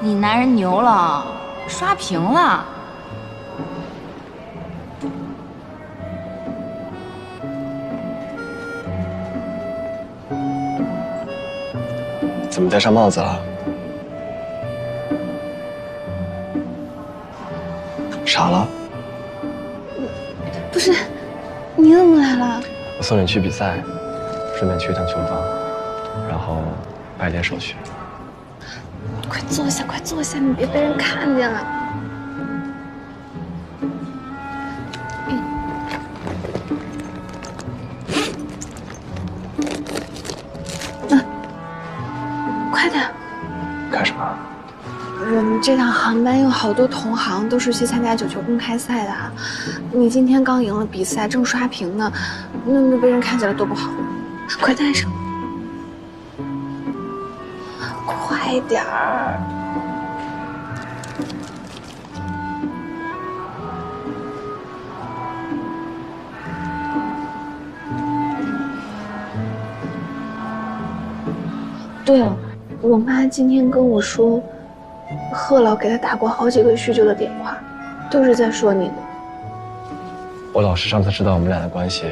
你男人牛了，刷屏了。怎么戴上帽子了？傻了？不是，你怎么来了？我送你去比赛，顺便去一趟球房，然后办点手续。快坐下，快坐下，你别被人看见了。快点！干什么？我们这趟航班有好多同行都是去参加九球公开赛的，你今天刚赢了比赛，正刷屏呢，那被人看见了多不好。快戴上！快点儿！对了，我妈今天跟我说，贺老给她打过好几个叙旧的电话，都是在说你的。我老师上次知道我们俩的关系，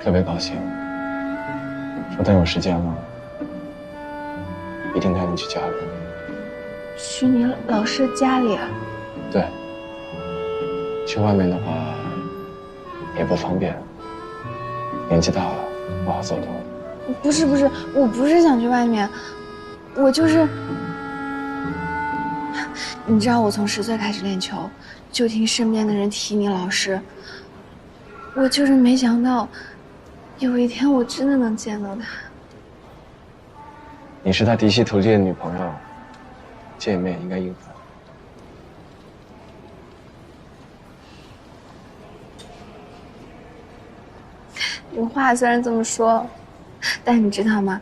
特别高兴，说等有时间了，一定带你去家里。去你老师家里啊？对，去外面的话也不方便，年纪大了不好走动。不是，我不是想去外面，我就是，你知道我从10岁开始练球，就听身边的人提你老师，我就是没想到，有一天我真的能见到他。你是他嫡系徒弟的女朋友，见面应该应付。你话虽然这么说，但你知道吗？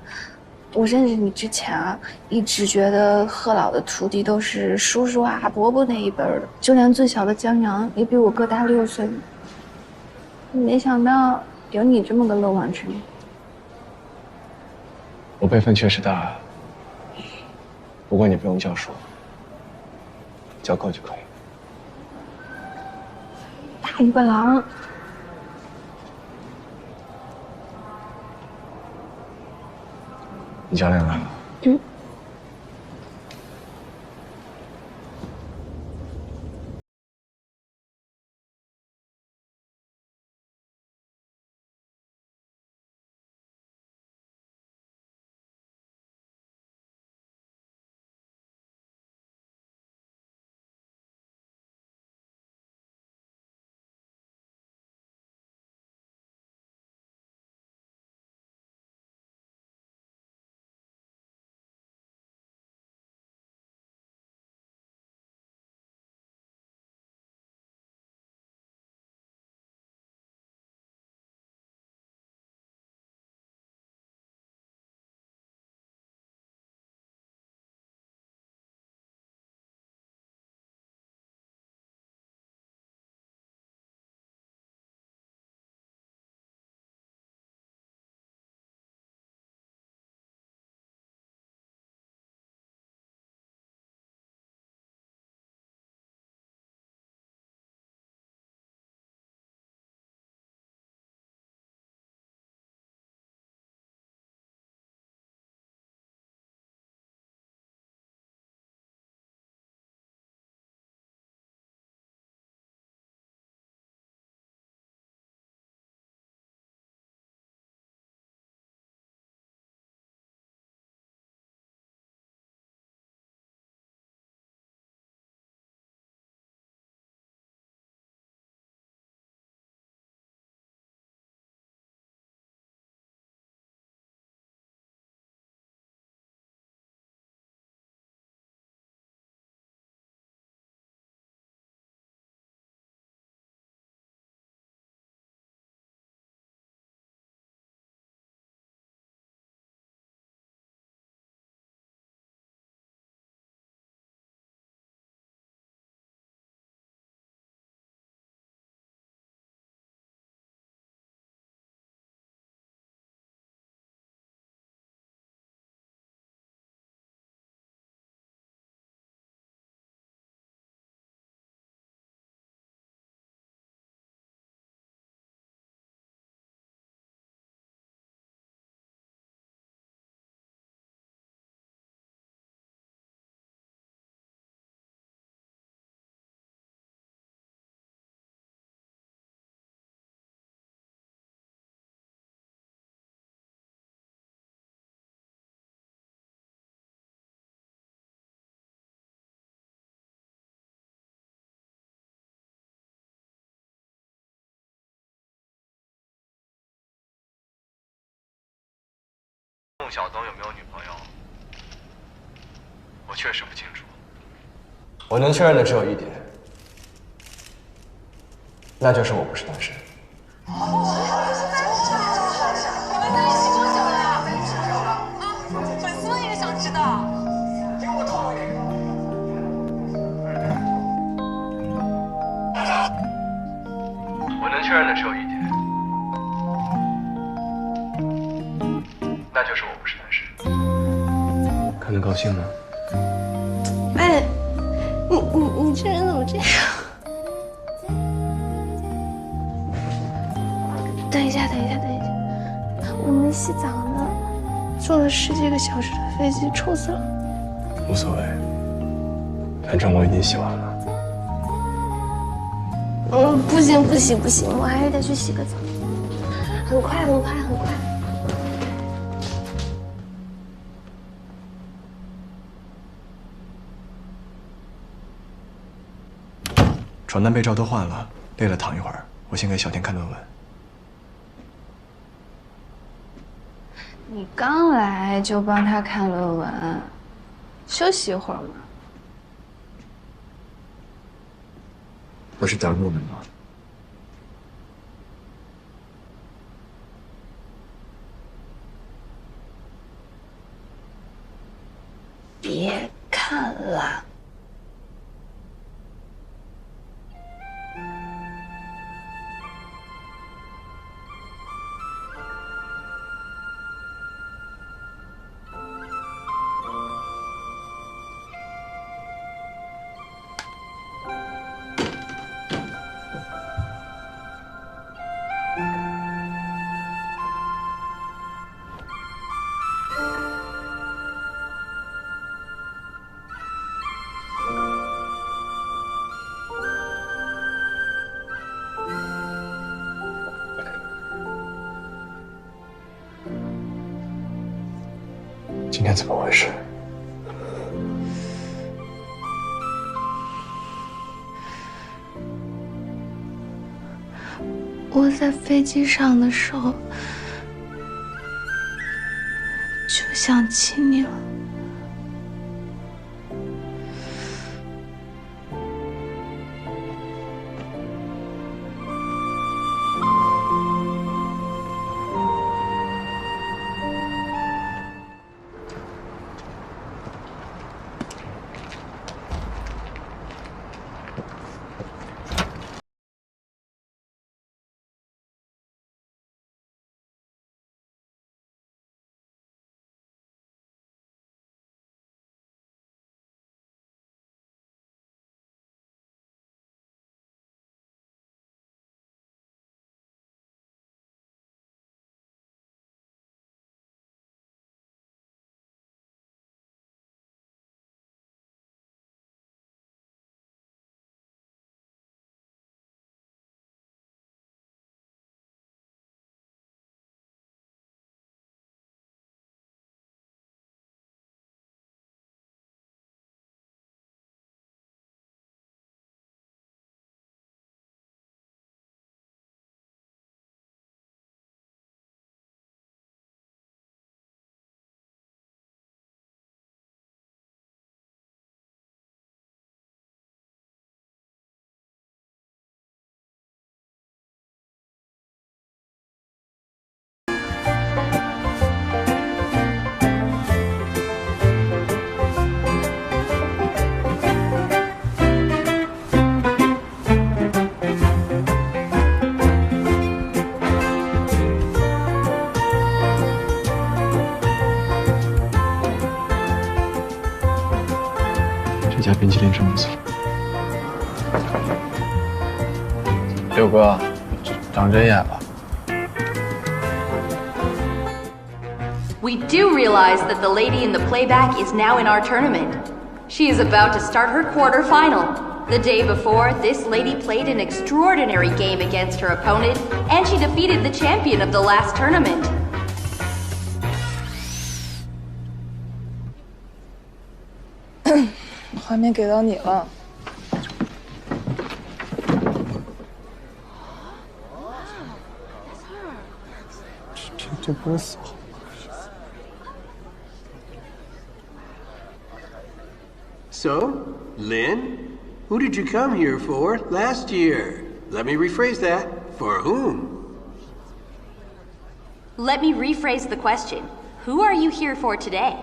我认识你之前啊，一直觉得贺老的徒弟都是叔叔啊、伯伯那一辈儿的，就连最小的江阳也比我哥大6岁。没想到有你这么个漏网之鱼。我辈分确实大，不过你不用叫叔，叫哥就可以。大鱼个狼！你教练来了。嗯。宋晓东有没有女朋友，我确实不清楚。我能确认的只有一点，那就是我不是单身。你们在一起多久了呀？粉丝们也想知道。给我透露一点。我能确认的只有一点，那就是我不是单身。看得高兴吗？哎，你这人怎么这样？等一下，我没洗澡呢，坐了10几个小时的飞机，臭死了。无所谓，反正我已经洗完了。不行，我还是得去洗个澡。很快。床单被罩都换了，累了躺一会儿。我先给小天看论文。你刚来就帮他看论文，休息一会儿嘛。不是讲论文吗？别看了。今天怎么回事？我在飞机上的时候就想亲你了。这家冰淇淋真不错。六哥，长针眼了。 We do realize that the lady in the playback is now in our tournament. She is about to start her quarterfinal. The day before, this lady played an extraordinary game against her opponent, and she defeated the champion of the last tournament. 画面给到你了。这不是死 So, Lynn, who did you come here for last year? Let me rephrase that. For whom? Let me rephrase the question. Who are you here for today?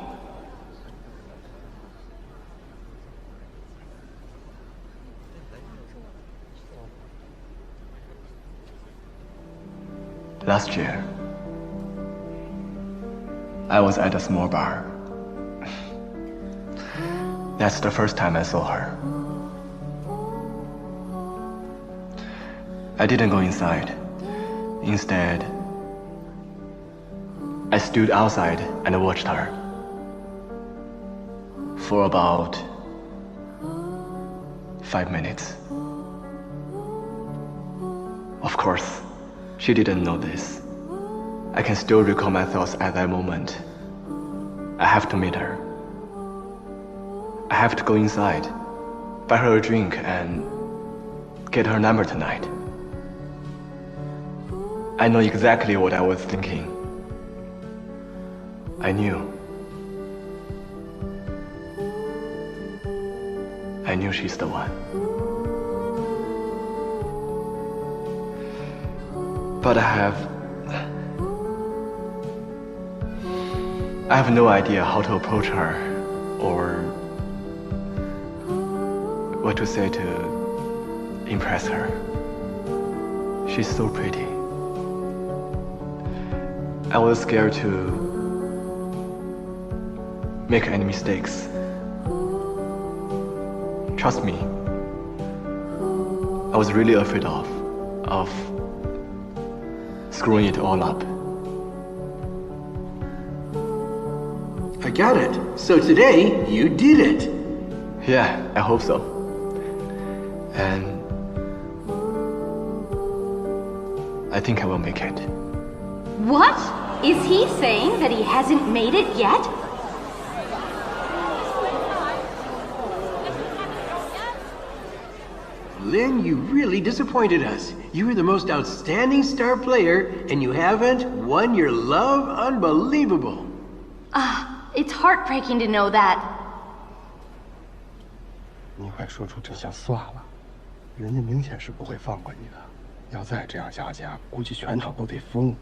Last year, I was at a small bar. That's the first time I saw her. I didn't go inside. Instead, I stood outside and watched her for about 5 minutes. Of course, she didn't know this. I can still recall my thoughts at that moment. I have to meet her. I have to go inside, buy her a drink, and get her number tonight. I know exactly what I was thinking. I knew she's the one. But I have no idea how to approach her or what to say to impress her. She's so pretty. I was scared to make any mistakes. Trust me, I was really afraid of screwing it all up. I got it. So today, you did it. Yeah, I hope so. And I think I will make it. What? Is he saying that he hasn't made it yet? Lynn, you really disappointed us. You were the most outstanding star player, and you haven't won your love. Unbelievable. It's heartbreaking to know that. 你快说出真相算了，人家明显是不会放过你的。要再这样下去，估计全场都得疯。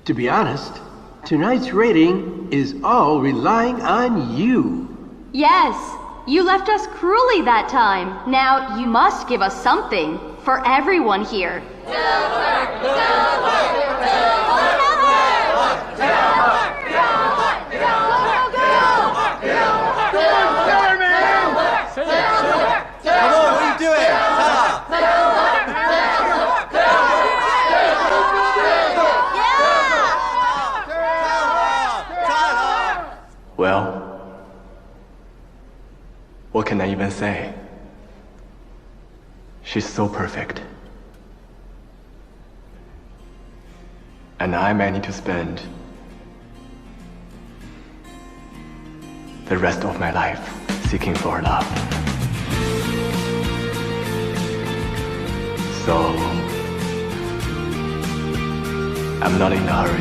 To be honest, tonight's rating is all relying on you. Yes, you left us cruelly that time. Now you must give us something for everyone here. Well, what can I even say? She's so perfect. And I may need to spend the rest of my life seeking for her love. So, I'm not in a hurry.